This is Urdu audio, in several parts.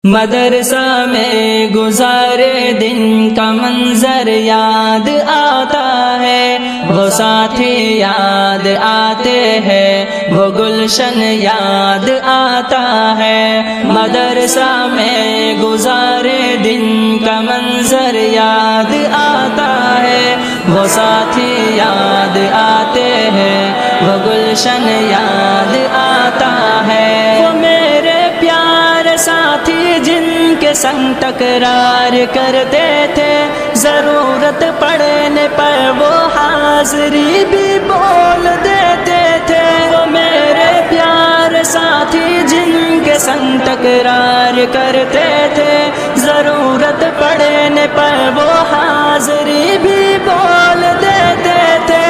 مدرسہ میں گزارے دن کا منظر یاد آتا ہے، وہ ساتھی یاد آتے ہیں، وہ گلشن یاد آتا ہے۔ مدرسہ میں گزارے دن کا منظر یاد آتا ہے، وہ ساتھی یاد آتے ہیں، وہ گلشن یاد آتا ہے۔ وہ میرے پیارے ساتھی جن کے سنگ تکرار کرتے تھے، ضرورت پڑنے پر وہ حاضری بھی بول دیتے تھے۔ وہ میرے پیارے ساتھی جن کے سنگ تکرار کرتے تھے، ضرورت پڑنے پر وہ حاضری بھی بول دیتے تھے۔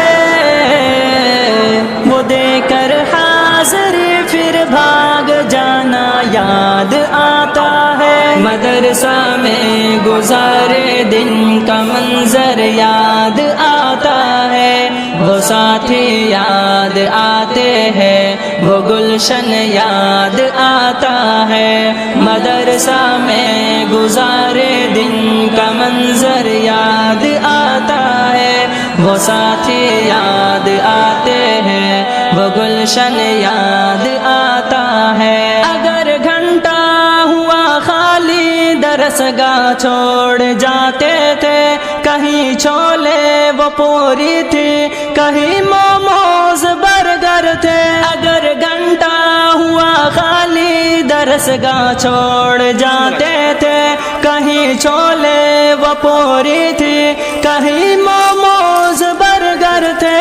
وہ دے کر حاضری پھر بھاگ جانا یاد آتا ہے۔ مدرسہ میں گزارے دن کا منظر یاد آتا ہے، وہ ساتھی یاد آتے ہیں، وہ گلشن یاد آتا ہے۔ مدرسہ میں گزارے دن کا منظر یاد آتا ہے، وہ ساتھی یاد آتے ہیں، وہ گلشن یاد آتا ہے۔ اگر گھنٹہ ہوا خالی درسگاہ چھوڑ جاتے تھے، کہیں چھولے وہ پوری تھی، کہیں موموز برگر تھے۔ اگر گھنٹہ ہوا خالی درسگاہ چھوڑ جاتے تھے، کہیں چھولے وہ پوری تھی، کہیں موموز برگر تھے۔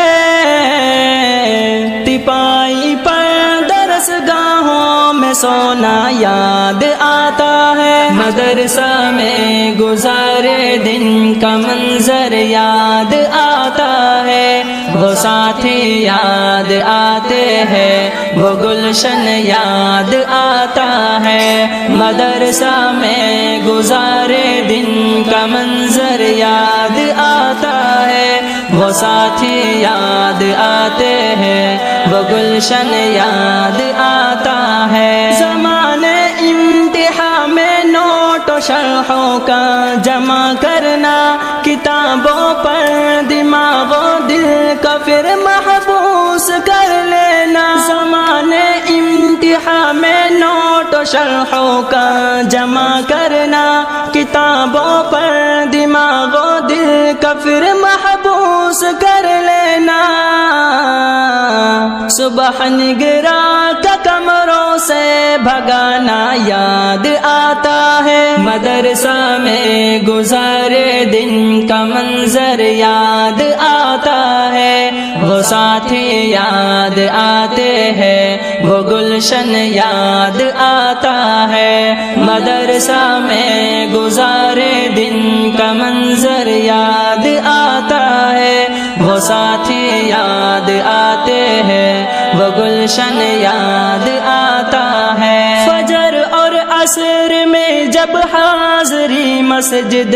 تپائی پر درسگاہوں میں سونا یاد آتا ہے۔ مدرسہ میں گزارے دن کا منظر یاد آتا ہے، وہ ساتھی یاد آتے ہیں، وہ گلشن یاد آتا ہے۔ مدرسہ میں گزارے دن کا منظر یاد آتا ہے، وہ ساتھی یاد آتے ہیں، وہ گلشن یاد آتا ہے۔ زمانے امتحان میں نوٹ و شرحوں کا جمع کرنا، کتابوں پر دماغ و دل کا پھر محبوس کر لینا۔ زمانے امتحان میں نوٹ و شرحوں کا جمع کرنا، کتابوں پر دماغ و دل کا پھر محبوس کر لینا۔ صبح نگراں کا کمروں سے بھگانا یاد آتا ہے۔ مدرسہ میں گزارے دن کا منظر یاد آتا ہے، وہ ساتھی یاد آتے ہیں، وہ گلشن یاد آتا ہے۔ مدرسہ میں گزارے دن کا منظر یاد آتا ہے، وہ ساتھی یاد آتے ہیں، وہ گلشن یاد آتا ہے۔ فجر اور عصر میں جب حاضری مسجد